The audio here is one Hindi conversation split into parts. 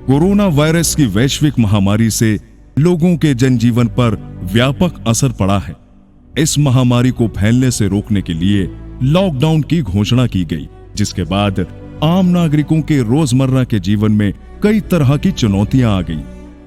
कोरोना वायरस की वैश्विक महामारी से लोगों के जनजीवन पर व्यापक असर पड़ा है। इस महामारी को फैलने से रोकने के लिए लॉकडाउन की घोषणा की गई, जिसके बाद आम नागरिकों के रोजमर्रा के जीवन में कई तरह की चुनौतियां आ गई।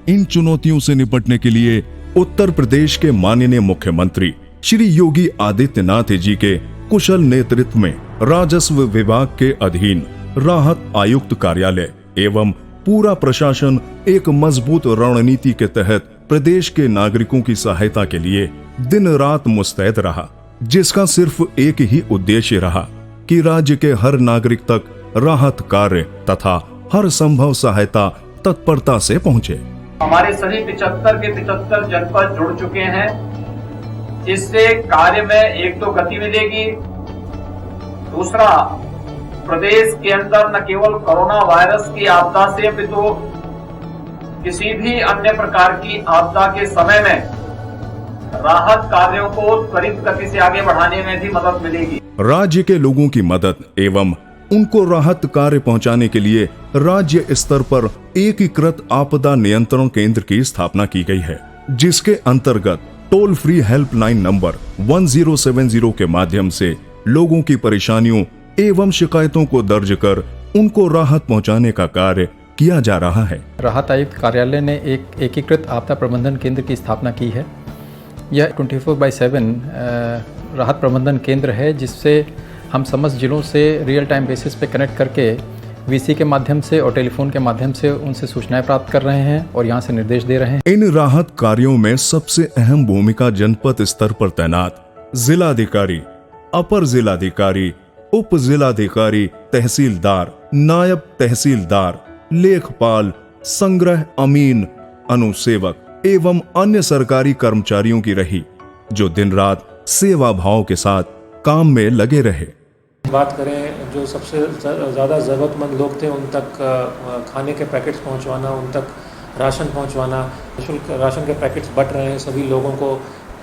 इन चुनौतियों से निपटने के लिए उत्तर प्रदेश के माननीय मुख्यमंत्री श्री योगी आदित्यनाथ जी के कुशल नेतृत्व में राजस्व विभाग के अधीन राहत आयुक्त कार्यालय एवं पूरा प्रशासन एक मजबूत रणनीति के तहत प्रदेश के नागरिकों की सहायता के लिए दिन रात मुस्तैद रहा, जिसका सिर्फ एक ही उद्देश्य रहा कि राज्य के हर नागरिक तक राहत कार्य तथा हर संभव सहायता तत्परता से पहुंचे। हमारे सभी 75 के 75 जनपद जुड़ चुके हैं। इससे कार्य में एक तो गति मिलेगी, दूसरा प्रदेश के अंदर न केवल कोरोना वायरस की आपदा से अपितु किसी भी अन्य प्रकार की आपदा के समय में राहत कार्यों को त्वरित गति से आगे बढ़ाने में भी मदद मिलेगी। राज्य के लोगों की मदद एवं उनको राहत कार्य पहुंचाने के लिए राज्य स्तर पर एकीकृत आपदा नियंत्रण केंद्र की स्थापना की गई है, जिसके अंतर्गत टोल फ्री हेल्पलाइन नंबर 1070 के माध्यम से लोगों की परेशानियों एवं शिकायतों को दर्ज कर उनको राहत पहुंचाने का कार्य किया जा रहा है। राहत आयुक्त कार्यालय ने एक एकीकृत आपदा प्रबंधन केंद्र की स्थापना की है। यह 24/7 राहत प्रबंधन केंद्र है, जिससे हम समस्त जिलों से रियल टाइम बेसिस पे कनेक्ट करके वीसी के माध्यम से और टेलीफोन के माध्यम से उनसे सूचनाएं प्राप्त कर रहे हैं और यहाँ से निर्देश दे रहे हैं। इन राहत कार्यों में सबसे अहम भूमिका जनपद स्तर पर तैनात जिलाधिकारी, अपर जिलाधिकारी, उप जिलाधिकारी, तहसीलदार, नायब तहसीलदार, लेखपाल, संग्रह अमीन, अनुसेवक एवं अन्य सरकारी कर्मचारियों की रही, जो दिन रात सेवा भाव के साथ काम में लगे रहे। बात करें जो सबसे ज़्यादा ज़रूरतमंद लोग थे, उन तक खाने के पैकेट्स पहुंचवाना, उन तक राशन पहुंचवाना, निःशुल्क राशन के पैकेट्स बंट रहे हैं सभी लोगों को।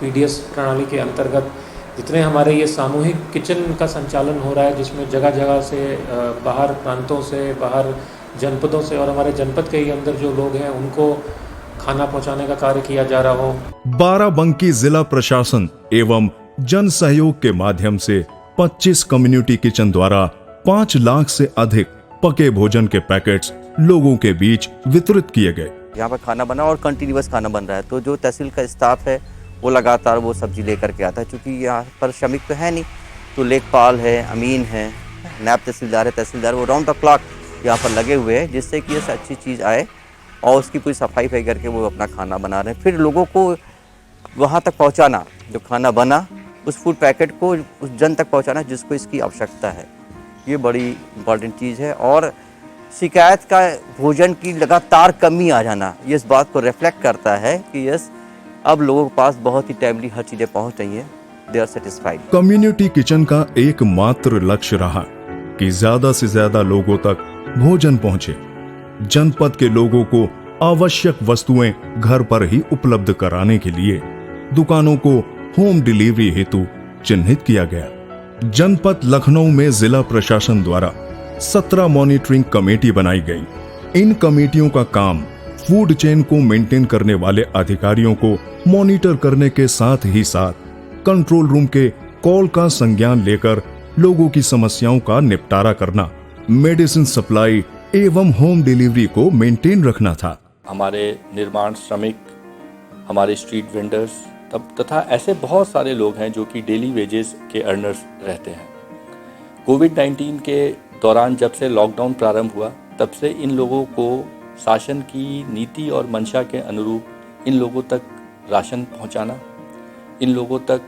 पीडीएस प्रणाली के अंतर्गत जितने हमारे ये सामूहिक किचन का संचालन हो रहा है, जिसमें जगह जगह से बाहर प्रांतों से, बाहर जनपदों से और हमारे जनपद के ही अंदर जो लोग हैं उनको खाना पहुंचाने का कार्य किया जा रहा हो। बाराबंकी जिला प्रशासन एवं जन सहयोग के माध्यम से 25 कम्युनिटी किचन द्वारा 5 लाख से अधिक पके भोजन के पैकेट्स लोगों के बीच वितरित किए गए। यहाँ पर खाना बना और कंटिन्यूअस खाना बन रहा है, तो जो तहसील का स्टाफ है वो लगातार वो सब्जी लेकर के आता है। क्योंकि यहाँ पर श्रमिक तो है नहीं, तो लेखपाल है, अमीन है, नायब तहसीलदार है, तहसीलदार, वो राउंड द क्लॉक यहाँ पर लगे हुए हैं, जिससे कि ये अच्छी चीज़ आए और उसकी पूरी सफाई करके वो अपना खाना बना रहे हैं। फिर लोगों को वहाँ तक पहुँचाना, जो खाना बना उस फूड पैकेट को उस जन तक पहुँचाना जिसको इसकी आवश्यकता है, ये बड़ी इम्पॉर्टेंट चीज़ है। और शिकायत का भोजन की लगातार कमी आ जाना, ये इस बात को रिफ्लेक्ट करता है कि यस, अब लोगों के पास बहुत ही टाइमली हर चीज़ें पहुँच रही हैं, they are satisfied. Community kitchen का एकमात्र लक्ष्य रहा कि ज्यादा से ज्यादा लोगों तक भोजन पहुंचे। जनपद के लोगों को आवश्यक वस्तुएं घर पर ही उपलब्ध कराने के लिए दुकानों को होम डिलीवरी हेतु चिन्हित किया गया। जनपद लखनऊ में जिला प्रशासन द्वारा 17 मॉनिटरिंग कमेटी बनाई गई। इन कमेटियों का काम फूड चेन को मेंटेन करने वाले अधिकारियों को मॉनिटर करने के साथ ही साथ कंट्रोल रूम के कॉल का संज्ञान लेकर लोगों की समस्याओं का निपटारा करना, मेडिसिन सप्लाई एवं होम डिलीवरी को मेंटेन रखना था। हमारे निर्माण श्रमिक, हमारे स्ट्रीट वेंडर्स तथा ऐसे बहुत सारे लोग हैं जो कि डेली वेजेस के अर्नर्स रहते हैं। कोविड-19 के दौरान जब से लॉकडाउन प्रारंभ हुआ, तब से इन लोगों को शासन की नीति और मंशा के अनुरूप इन लोगों तक राशन पहुंचाना, इन लोगों तक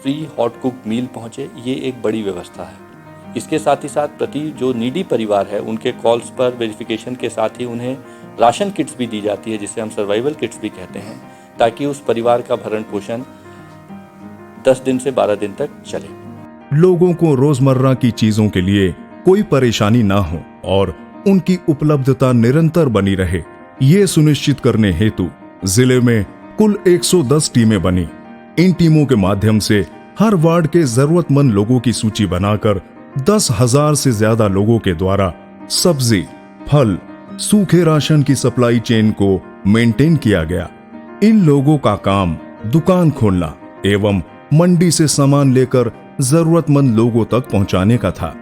फ्री हॉट कुक मील पहुंचे, ये एक बड़ी व्यवस्था है। इसके साथ ही साथ प्रति जो नीडी परिवार है, उनके कॉल्स पर वेरिफिकेशन के साथ ही उन्हें राशन किट्स भी दी जाती है, जिसे हम सर्वाइवल किट्स भी कहते हैं, ताकि उस परिवार का भरण पोषण 10 दिन से 12 दिन तक चले। लोगों को रोजमर्रा की चीजों के लिए कोई परेशानी ना हो और उनकी उपलब्धता निरंतर बनी रहे, ये सुनिश्चित करने हेतु जिले में कुल 110 टीमें बनी। इन टीमों के माध्यम से हर वार्ड के जरूरतमंद लोगों की सूची बनाकर 10,000 से ज्यादा लोगों के द्वारा सब्जी, फल, सूखे राशन की सप्लाई चेन को मेंटेन किया गया। इन लोगों का काम दुकान खोलना एवं मंडी से सामान लेकर जरूरतमंद लोगों तक पहुंचाने का था।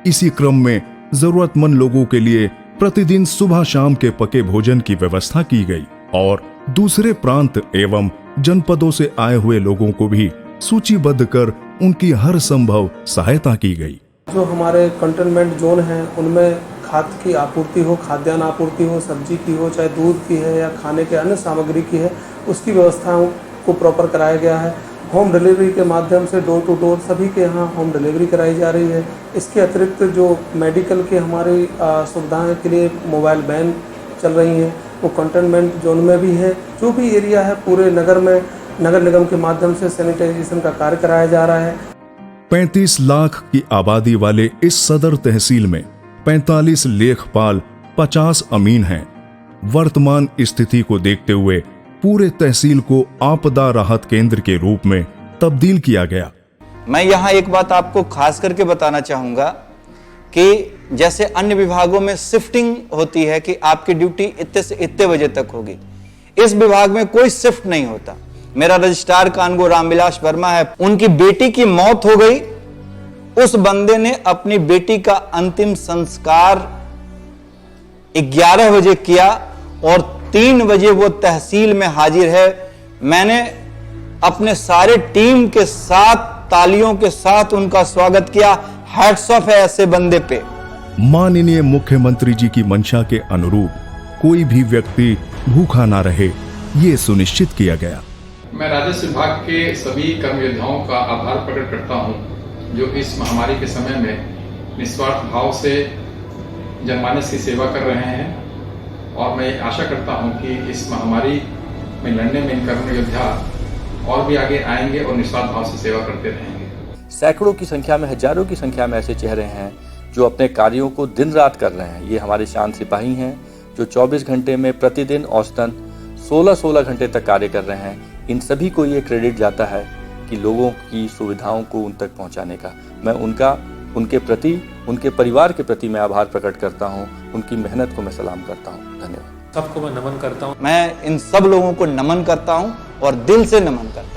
इसी क्रम में जरूरतमंद लोगों के लिए प्रतिदिन सुबह शाम के पके भोजन की व्यवस्था की गई और दूसरे प्रांत एवं जनपदों से आए हुए लोगों को भी सूचीबद्ध कर उनकी हर संभव सहायता की गई। जो हमारे कंटेनमेंट जोन हैं उनमें खाद्य की आपूर्ति हो, खाद्यान्न आपूर्ति हो, सब्जी की हो, चाहे दूध की है या खाने के अन्य सामग्री की है, उसकी व्यवस्थाओं को प्रॉपर कराया गया है। होम डिलीवरी के माध्यम से डोर टू डोर सभी के यहाँ होम डिलीवरी कराई जा रही है। इसके अतिरिक्त जो मेडिकल के हमारी सुविधाएं के लिए मोबाइल वैन चल रही हैं, वो कंटेनमेंट जोन में भी है। जो भी एरिया है पूरे नगर में नगर निगम के माध्यम से सैनिटाइजेशन का कार्य कराया जा रहा है। 35 लाख की आबादी वाले इस सदर तहसील में 45 लेखपाल, 50 अमीन हैं। वर्तमान स्थिति को देखते हुए पूरे तहसील को आपदा राहत केंद्र के रूप में तब्दील किया गया। मैं यहाँ एक बात आपको खास करके बताना चाहूंगा कि जैसे अन्य विभागों में शिफ्टिंग होती है कि आपकी ड्यूटी इतने से इतने बजे तक होगी, इस विभाग में कोई शिफ्ट नहीं होता। मेरा रजिस्ट्रार कानगो रामविलास वर्मा है, उनकी बेटी की मौत हो गई, उस बंदे ने अपनी बेटी का अंतिम संस्कार 11 बजे किया और 3 बजे वो तहसील में हाजिर है। मैंने अपने सारे टीम के साथ तालियों के साथ उनका स्वागत किया। हैट्स ऑफ है ऐसे बंदे पे। माननीय मुख्यमंत्री जी की मंशा के अनुरूप कोई भी व्यक्ति भूखा ना रहे, ये सुनिश्चित किया गया। मैं राजस्व विभाग के सभी कर्मयोद्धाओं का आभार प्रकट करता हूं, जो इस महामारी के समय में निस्वार्थ भाव से जनमानस की सेवा कर रहे हैं और मैं आशा करता हूं कि इस महामारी में लड़ने में इन कर्मयोद्धा और भी आगे आएंगे और निस्वार्थ भाव से सेवा करते रहेंगे। सैकड़ों की संख्या में, हजारों की संख्या में ऐसे चेहरे हैं जो अपने कार्यों को दिन रात कर रहे हैं। ये हमारे शांत सिपाही हैं जो 24 घंटे में प्रतिदिन औसतन 16-16 घंटे तक कार्य कर रहे हैं। इन सभी को ये क्रेडिट जाता है कि लोगों की सुविधाओं को उन तक पहुंचाने का। मैं उनके प्रति, उनके परिवार के प्रति मैं आभार प्रकट करता हूं। उनकी मेहनत को मैं सलाम करता हूं। धन्यवाद। सबको मैं नमन करता हूं। मैं इन सब लोगों को नमन करता हूं और दिल से नमन करता हूं।